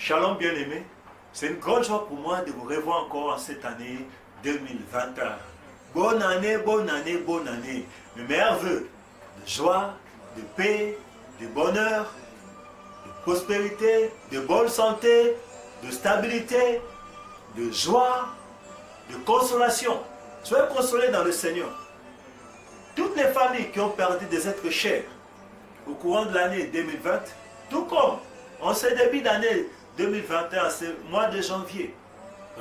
Shalom bien-aimés, c'est une grande joie pour moi de vous revoir encore en cette année 2021. Bonne année, bonne année, bonne année. Mes meilleurs vœux de joie, de paix, de bonheur, de prospérité, de bonne santé, de stabilité, de joie, de consolation. Soyez consolés dans le Seigneur. Toutes les familles qui ont perdu des êtres chers au courant de l'année 2020, tout comme en ce début d'année 2021, ce mois de janvier,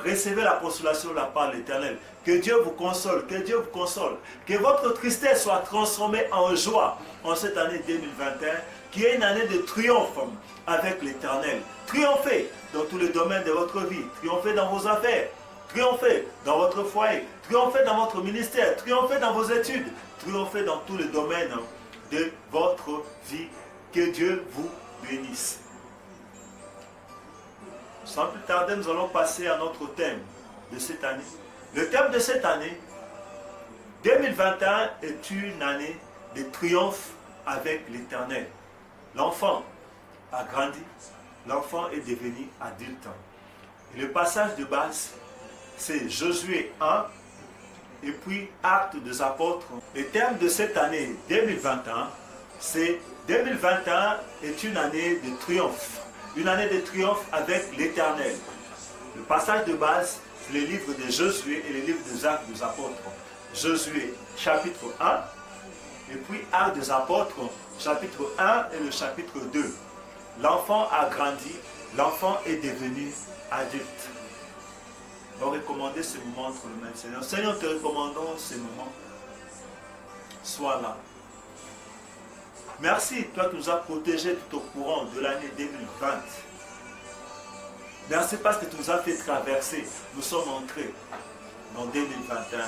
recevez la consolation de la part de l'Éternel. Que Dieu vous console, que Dieu vous console. Que votre tristesse soit transformée en joie en cette année 2021, qui est une année de triomphe avec l'Éternel. Triomphez dans tous les domaines de votre vie, triomphez dans vos affaires, triomphez dans votre foyer, triomphez dans votre ministère, triomphez dans vos études, triomphez dans tous les domaines de votre vie. Que Dieu vous bénisse. Sans plus tarder, nous allons passer à notre thème de cette année. Le thème de cette année, 2021, est une année de triomphe avec l'Éternel. L'enfant a grandi, l'enfant est devenu adulte. Et le passage de base, c'est Josué 1 et puis Actes des Apôtres. Le thème de cette année 2021, c'est 2021 est une année de triomphe. Une année de triomphe avec l'Éternel. Le passage de base, c'est le livre de Josué et le livre des Actes des Apôtres. Josué, chapitre 1, et puis Actes des Apôtres, chapitre 1 et le chapitre 2. L'enfant a grandi, l'enfant est devenu adulte. On va recommander ce moment entre les mains du Seigneur. Seigneur, te recommandons ce moment. Sois là. Merci, toi qui nous as protégés tout au courant de l'année 2020. Merci parce que tu nous as fait traverser. Nous sommes entrés dans 2021.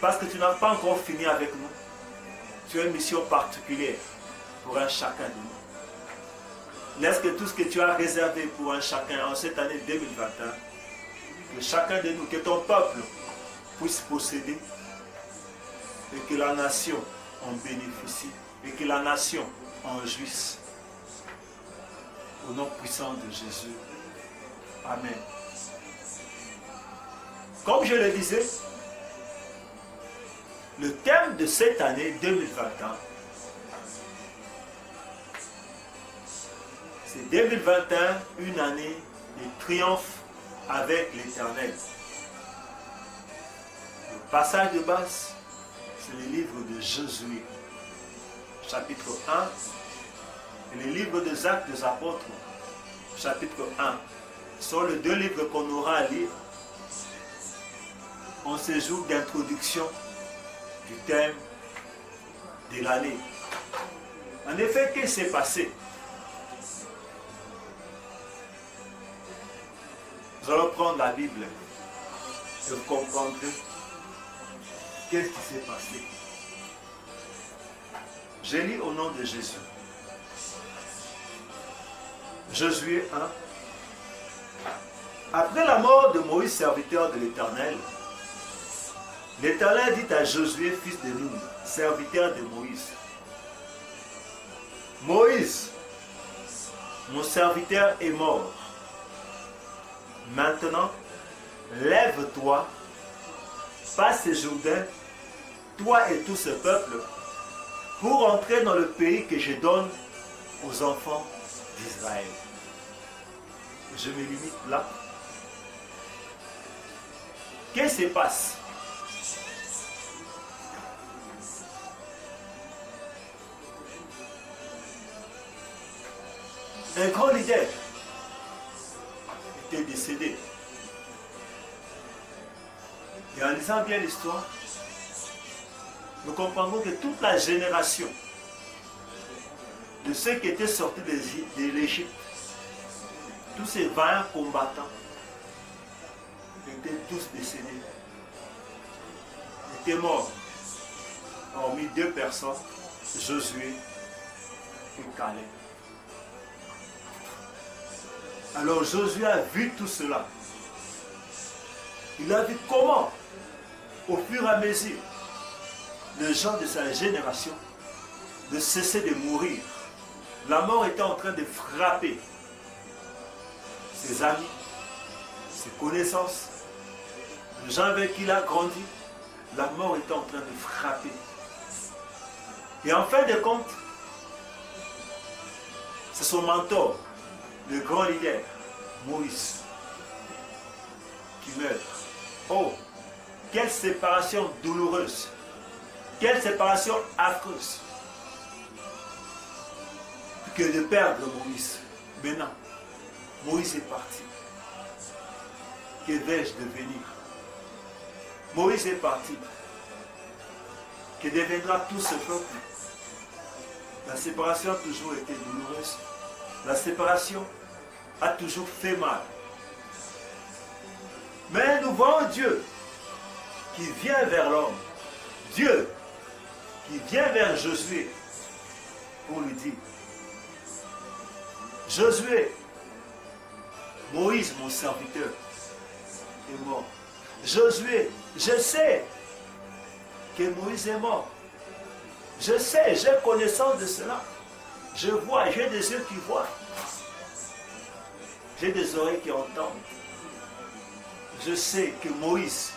Parce que tu n'as pas encore fini avec nous. Tu as une mission particulière pour un chacun de nous. Laisse que tout ce que tu as réservé pour un chacun en cette année 2021, que chacun de nous, que ton peuple puisse posséder et que la nation en bénéficie. Et que la nation en jouisse. Au nom puissant de Jésus. Amen. Comme je le disais, le thème de cette année 2021, c'est 2021, une année de triomphe avec l'Éternel. Le passage de base, c'est le livre de Josué. Chapitre 1 et le livre des Actes des Apôtres, chapitre 1, sont les deux livres qu'on aura à lire en ce jour d'introduction du thème de l'année. En effet, qu'est-ce qui s'est passé? Nous allons prendre la Bible et vous comprendrez qu'est-ce qui s'est passé. Je lis au nom de Jésus. Josué 1. Après la mort de Moïse, serviteur de l'Éternel, l'Éternel dit à Josué, fils de Nun, serviteur de Moïse, Moïse, mon serviteur est mort. Maintenant, lève-toi, passe le Jourdain, toi et tout ce peuple, pour entrer dans le pays que je donne aux enfants d'Israël. Je me limite là. Qu'est-ce qui se passe? Un grand leader était décédé. Et en lisant bien l'histoire, nous comprendrons que toute la génération de ceux qui étaient sortis de l'Égypte, tous ces vaillants combattants, étaient tous décédés, étaient morts, hormis deux personnes, Josué et Caleb. Alors Josué a vu tout cela. Il a vu comment, au fur et à mesure, les gens de sa génération de cesser de mourir. La mort était en train de frapper ses amis, ses connaissances, les gens avec qui il a grandi, la mort était en train de frapper. Et en fin de compte, c'est son mentor, le grand leader, Moïse, qui meurt. Oh, quelle séparation douloureuse, quelle séparation affreuse que de perdre Moïse. Maintenant, Moïse est parti. Que vais-je devenir? Moïse est parti. Que deviendra tout ce peuple? La séparation a toujours été douloureuse. La séparation a toujours fait mal. Mais nous voyons Dieu qui vient vers l'homme. Dieu qui vient vers Josué pour lui dire: Josué, Moïse, mon serviteur, est mort. Josué, je sais que Moïse est mort. Je sais, j'ai connaissance de cela. Je vois, j'ai des yeux qui voient. J'ai des oreilles qui entendent. Je sais que Moïse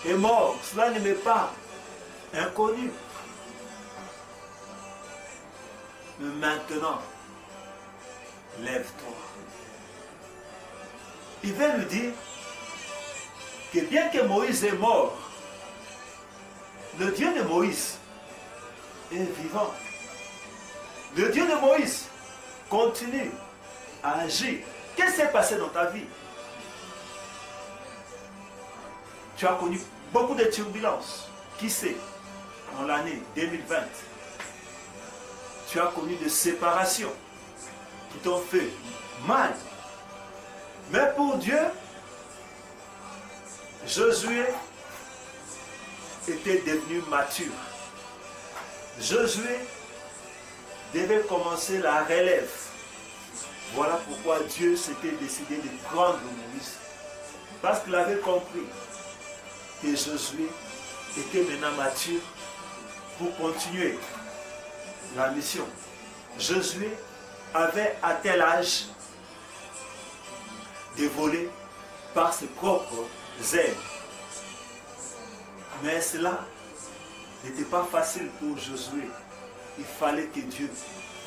est mort. Cela ne m'est pas inconnu. Mais maintenant, lève-toi. Il va lui dire que bien que Moïse est mort, le Dieu de Moïse est vivant. Le Dieu de Moïse continue à agir. Qu'est-ce qui s'est passé dans ta vie? Tu as connu beaucoup de turbulences. Qui sait, en l'année 2020, tu as connu des séparations qui t'ont fait mal. Mais pour Dieu, Josué était devenu mature. Josué devait commencer la relève. Voilà pourquoi Dieu s'était décidé de prendre Moïse. Parce qu'il avait compris que Josué était maintenant mature pour continuer la mission. Josué avait atteint l'âge de voler par ses propres ailes. Mais cela n'était pas facile pour Josué. Il fallait que Dieu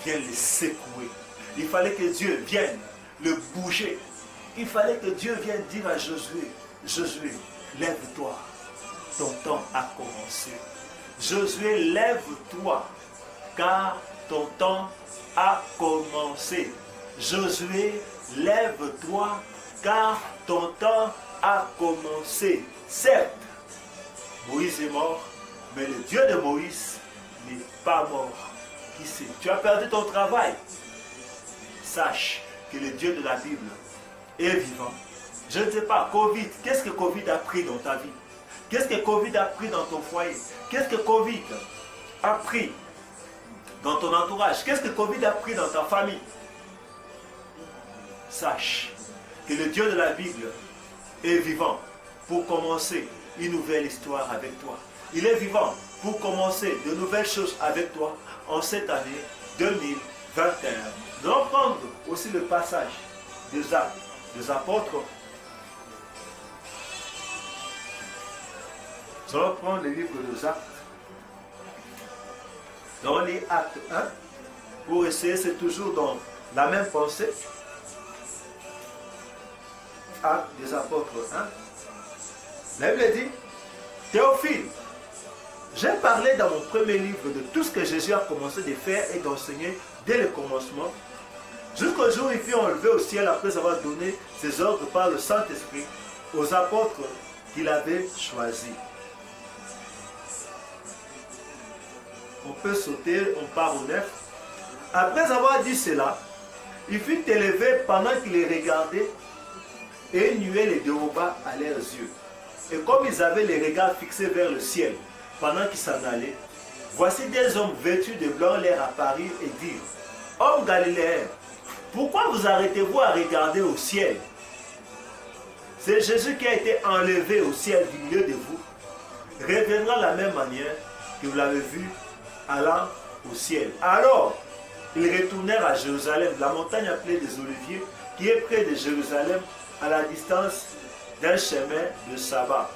vienne le secouer. Il fallait que Dieu vienne le bouger. Il fallait que Dieu vienne dire à Josué: Josué, lève-toi, ton temps a commencé. Josué, lève-toi, car ton temps a commencé. Josué, lève-toi, car ton temps a commencé. Certes, Moïse est mort, mais le Dieu de Moïse n'est pas mort. Qui sait? Tu as perdu ton travail. Sache que le Dieu de la Bible est vivant. Je ne sais pas, Covid, qu'est-ce que Covid a pris dans ta vie? Qu'est-ce que Covid a pris dans ton foyer? Qu'est-ce que Covid a pris dans ton entourage? Qu'est-ce que Covid a pris dans ta famille? Sache que le Dieu de la Bible est vivant pour commencer une nouvelle histoire avec toi. Il est vivant pour commencer de nouvelles choses avec toi en cette année 2021. Nous allons prendre aussi le passage des Actes des Apôtres. Nous allons prendre le livre des Actes. Dans les Actes 1, pour essayer, c'est toujours dans la même pensée. Actes des Apôtres 1. La Bible dit: Théophile, j'ai parlé dans mon premier livre de tout ce que Jésus a commencé de faire et d'enseigner dès le commencement, jusqu'au jour où il fut enlevé au ciel après avoir donné ses ordres par le Saint-Esprit aux apôtres qu'il avait choisis. On peut sauter, on part au 9. Après avoir dit cela, il fut élevé pendant qu'il les regardait, et une nuée les déroba à leurs yeux. Et comme ils avaient les regards fixés vers le ciel, pendant qu'ils s'en allaient, voici des hommes vêtus de blanc leur apparurent et dirent: Hommes galiléens, pourquoi vous arrêtez-vous à regarder au ciel? C'est Jésus qui a été enlevé au ciel du milieu de vous, reviendra de la même manière que vous l'avez vu allant au ciel. Alors, ils retournèrent à Jérusalem, la montagne appelée des Oliviers, qui est près de Jérusalem, à la distance d'un chemin de sabbat.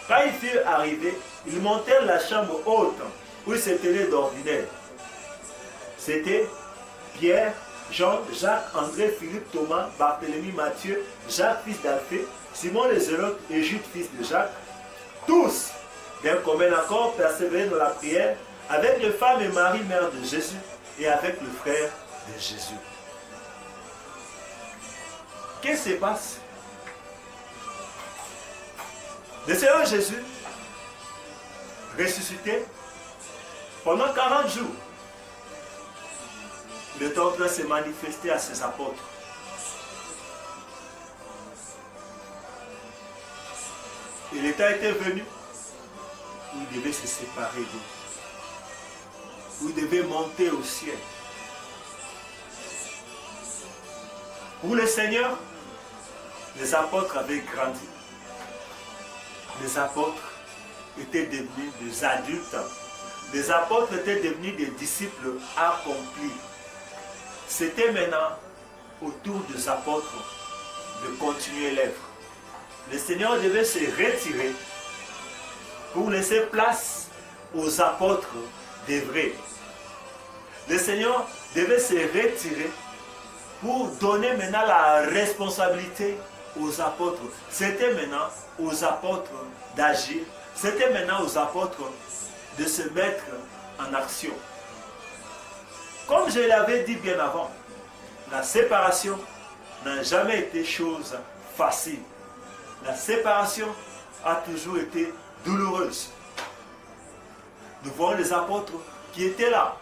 Quand ils furent arrivés, ils montèrent la chambre haute où ils se tenaient d'ordinaire. C'était Pierre, Jean, Jacques, André, Philippe, Thomas, Barthélemy, Matthieu, Jacques, fils d'Alphée, Simon le Zélote et Jude, fils de Jacques. Tous, d'un commun accord, persévéraient dans la prière avec les femmes et Marie, mère de Jésus, et avec le frère de Jésus. Qu'est-ce qui se passe? Le Seigneur Jésus, ressuscité, pendant 40 jours, il est en train de se manifester à ses apôtres. Et l'État était venu où il devait se séparer d'eux, où il devait monter au ciel. Pour le Seigneur, les apôtres avaient grandi. Les apôtres étaient devenus des adultes. Les apôtres étaient devenus des disciples accomplis. C'était maintenant au tour des apôtres de continuer l'œuvre. Le Seigneur devait se retirer pour laisser place aux apôtres des vrais. Le Seigneur devait se retirer pour donner maintenant la responsabilité aux apôtres. C'était maintenant aux apôtres d'agir. C'était maintenant aux apôtres de se mettre en action. Comme je l'avais dit bien avant, la séparation n'a jamais été chose facile. La séparation a toujours été douloureuse. Nous voyons les apôtres qui étaient là,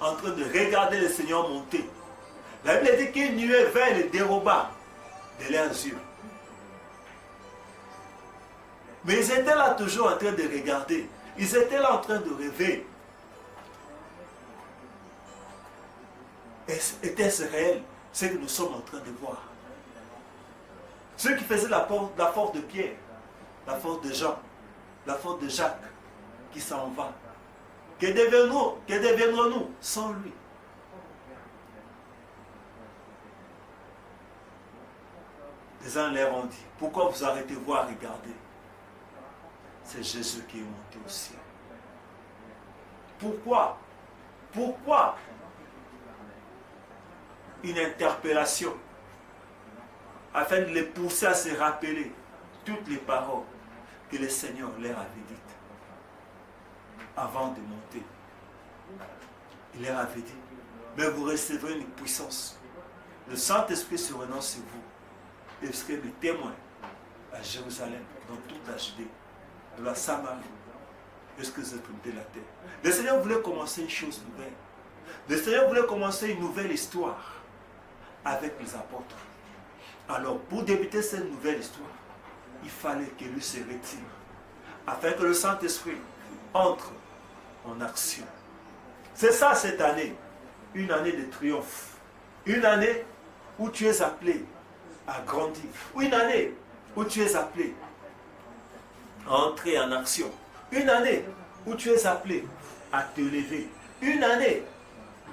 en train de regarder le Seigneur monter. La Bible dit qu'une nuée vint et les déroba de leurs yeux. Mais ils étaient là toujours en train de regarder. Ils étaient là en train de rêver. Était-ce réel, ce que nous sommes en train de voir? Ceux qui faisaient la force de Pierre, la force de Jean, la force de Jacques, qui s'en va. Que deviendrons-nous sans lui? Les uns leur ont dit, pourquoi vous arrêtez-vous à regarder? C'est Jésus qui est monté au ciel. Pourquoi? Pourquoi une interpellation afin de les pousser à se rappeler toutes les paroles que le Seigneur leur avait dites avant de monter. Il leur avait dit, mais vous recevrez une puissance. Le Saint-Esprit sera sur vous et vous serez des témoins à Jérusalem, dans toute la Judée, de la Samarie, jusqu'aux extrémités de la terre. Le Seigneur voulait commencer une chose nouvelle. Le Seigneur voulait commencer une nouvelle histoire avec les apôtres. Alors, pour débuter cette nouvelle histoire, il fallait que lui se retire, afin que le Saint-Esprit entre en action. C'est ça cette année, une année de triomphe, une année où tu es appelé à grandir, une année où tu es appelé à entrer en action, une année où tu es appelé à te lever, une année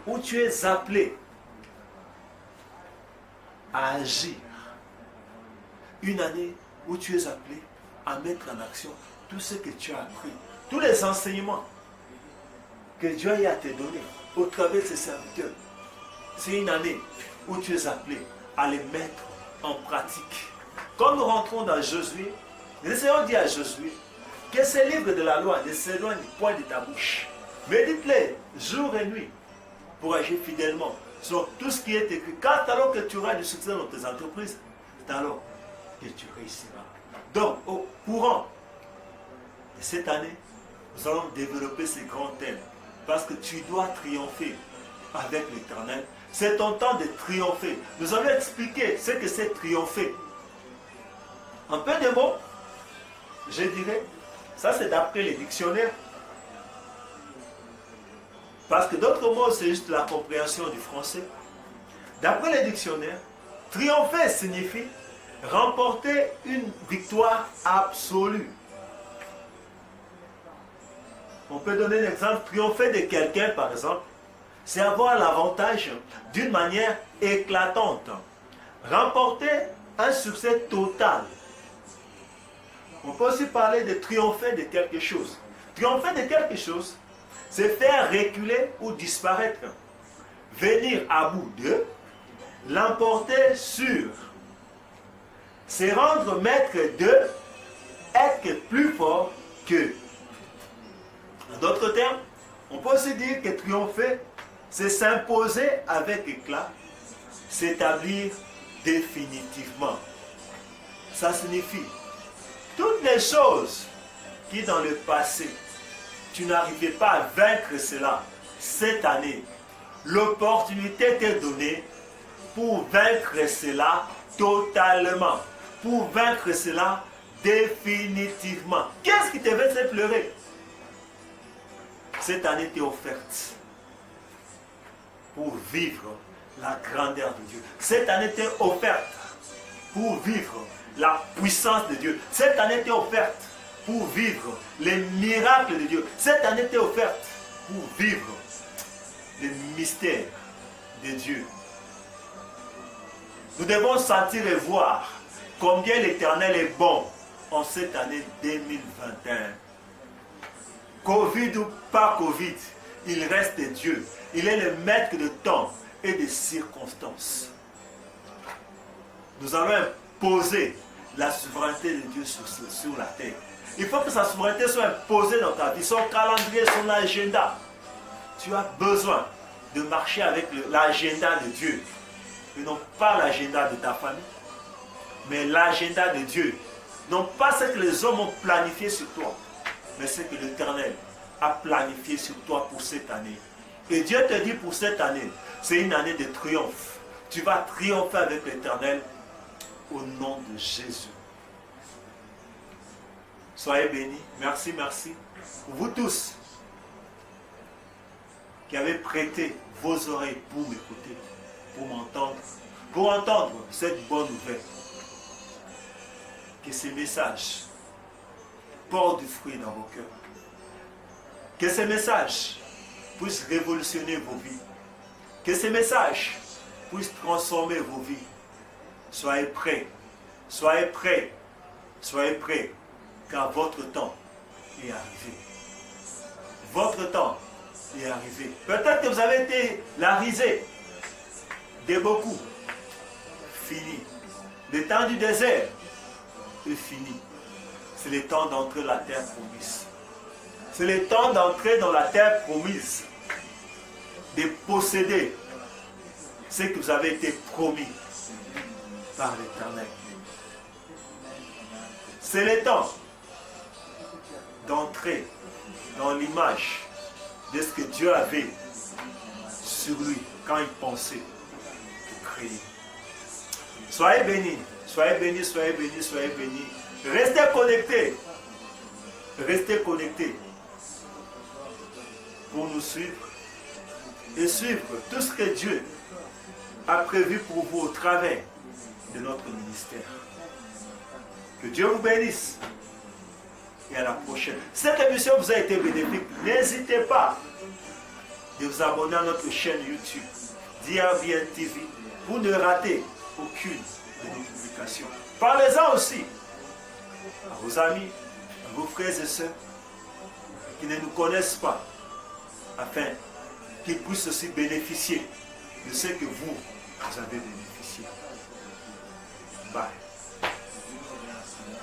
où tu es appelé à agir, une année où tu es appelé à mettre en action tout ce que tu as appris, tous les enseignements que Dieu a te donné au travers de ses serviteurs. C'est une année où tu es appelé à les mettre en pratique. Quand nous rentrons dans Josué, le Seigneur dit à Josué que ces livres de la loi ne s'éloignent point de ta bouche. Médite-les jour et nuit pour agir fidèlement sur tout ce qui est écrit. Car alors que tu auras du succès dans tes entreprises, c'est alors que tu réussiras. Donc, au courant de cette année, nous allons développer ces grands thèmes. Parce que tu dois triompher avec l'Éternel. C'est ton temps de triompher. Nous allons expliquer ce que c'est triompher. En peu de mots, je dirais, ça c'est d'après les dictionnaires. Parce que d'autres mots, c'est juste la compréhension du français. D'après les dictionnaires, triompher signifie remporter une victoire absolue. On peut donner un exemple, triompher de quelqu'un par exemple, c'est avoir l'avantage d'une manière éclatante. Remporter un succès total. On peut aussi parler de triompher de quelque chose. Triompher de quelque chose, c'est faire reculer ou disparaître. Venir à bout de, l'emporter sur. C'est rendre maître de, être plus fort que. En d'autres termes, on peut aussi dire que triompher, c'est s'imposer avec éclat, s'établir définitivement. Ça signifie toutes les choses qui dans le passé, tu n'arrivais pas à vaincre cela. Cette année, l'opportunité t'est donnée pour vaincre cela totalement, pour vaincre cela définitivement. Qu'est-ce qui te fait pleurer? Cette année t'est offerte pour vivre la grandeur de Dieu. Cette année t'est offerte pour vivre la puissance de Dieu. Cette année t'est offerte pour vivre les miracles de Dieu. Cette année t'est offerte pour vivre les mystères de Dieu. Nous devons sentir et voir combien l'Éternel est bon en cette année 2021. Covid ou pas Covid, il reste Dieu. Il est le maître de temps et des circonstances. Nous allons imposer la souveraineté de Dieu sur la terre. Il faut que sa souveraineté soit imposée dans ta vie, son calendrier, son agenda. Tu as besoin de marcher avec l'agenda de Dieu. Et non pas l'agenda de ta famille, mais l'agenda de Dieu. Non pas ce que les hommes ont planifié sur toi, mais ce que l'Éternel a planifié sur toi pour cette année. Et Dieu te dit pour cette année, c'est une année de triomphe. Tu vas triompher avec l'Éternel au nom de Jésus. Soyez bénis. Merci, merci. Pour vous tous qui avez prêté vos oreilles pour m'écouter, pour m'entendre, pour entendre cette bonne nouvelle. Que ces messages portent du fruit dans vos cœurs. Que ces messages puissent révolutionner vos vies. Que ces messages puissent transformer vos vies. Soyez prêts. Soyez prêts. Soyez prêts. Car votre temps est arrivé. Votre temps est arrivé. Peut-être que vous avez été la risée de beaucoup. Fini. Le temps du désert est fini. C'est le temps d'entrer dans la terre promise. C'est le temps d'entrer dans la terre promise. De posséder ce que vous avez été promis par l'Éternel. C'est le temps d'entrer dans l'image de ce que Dieu avait sur lui quand il pensait créer. Soyez bénis, soyez bénis, soyez bénis, soyez bénis. Restez connectés. Restez connectés pour nous suivre et suivre tout ce que Dieu a prévu pour vous au travers de notre ministère. Que Dieu vous bénisse et à la prochaine. Cette émission vous a été bénéfique. N'hésitez pas de vous abonner à notre chaîne YouTube DRVN TV pour ne rater aucune de nos publications. Parlez-en aussi à vos amis, à vos frères et sœurs qui ne nous connaissent pas, afin qu'ils puissent aussi bénéficier de ce que vous avez bénéficié. Bye.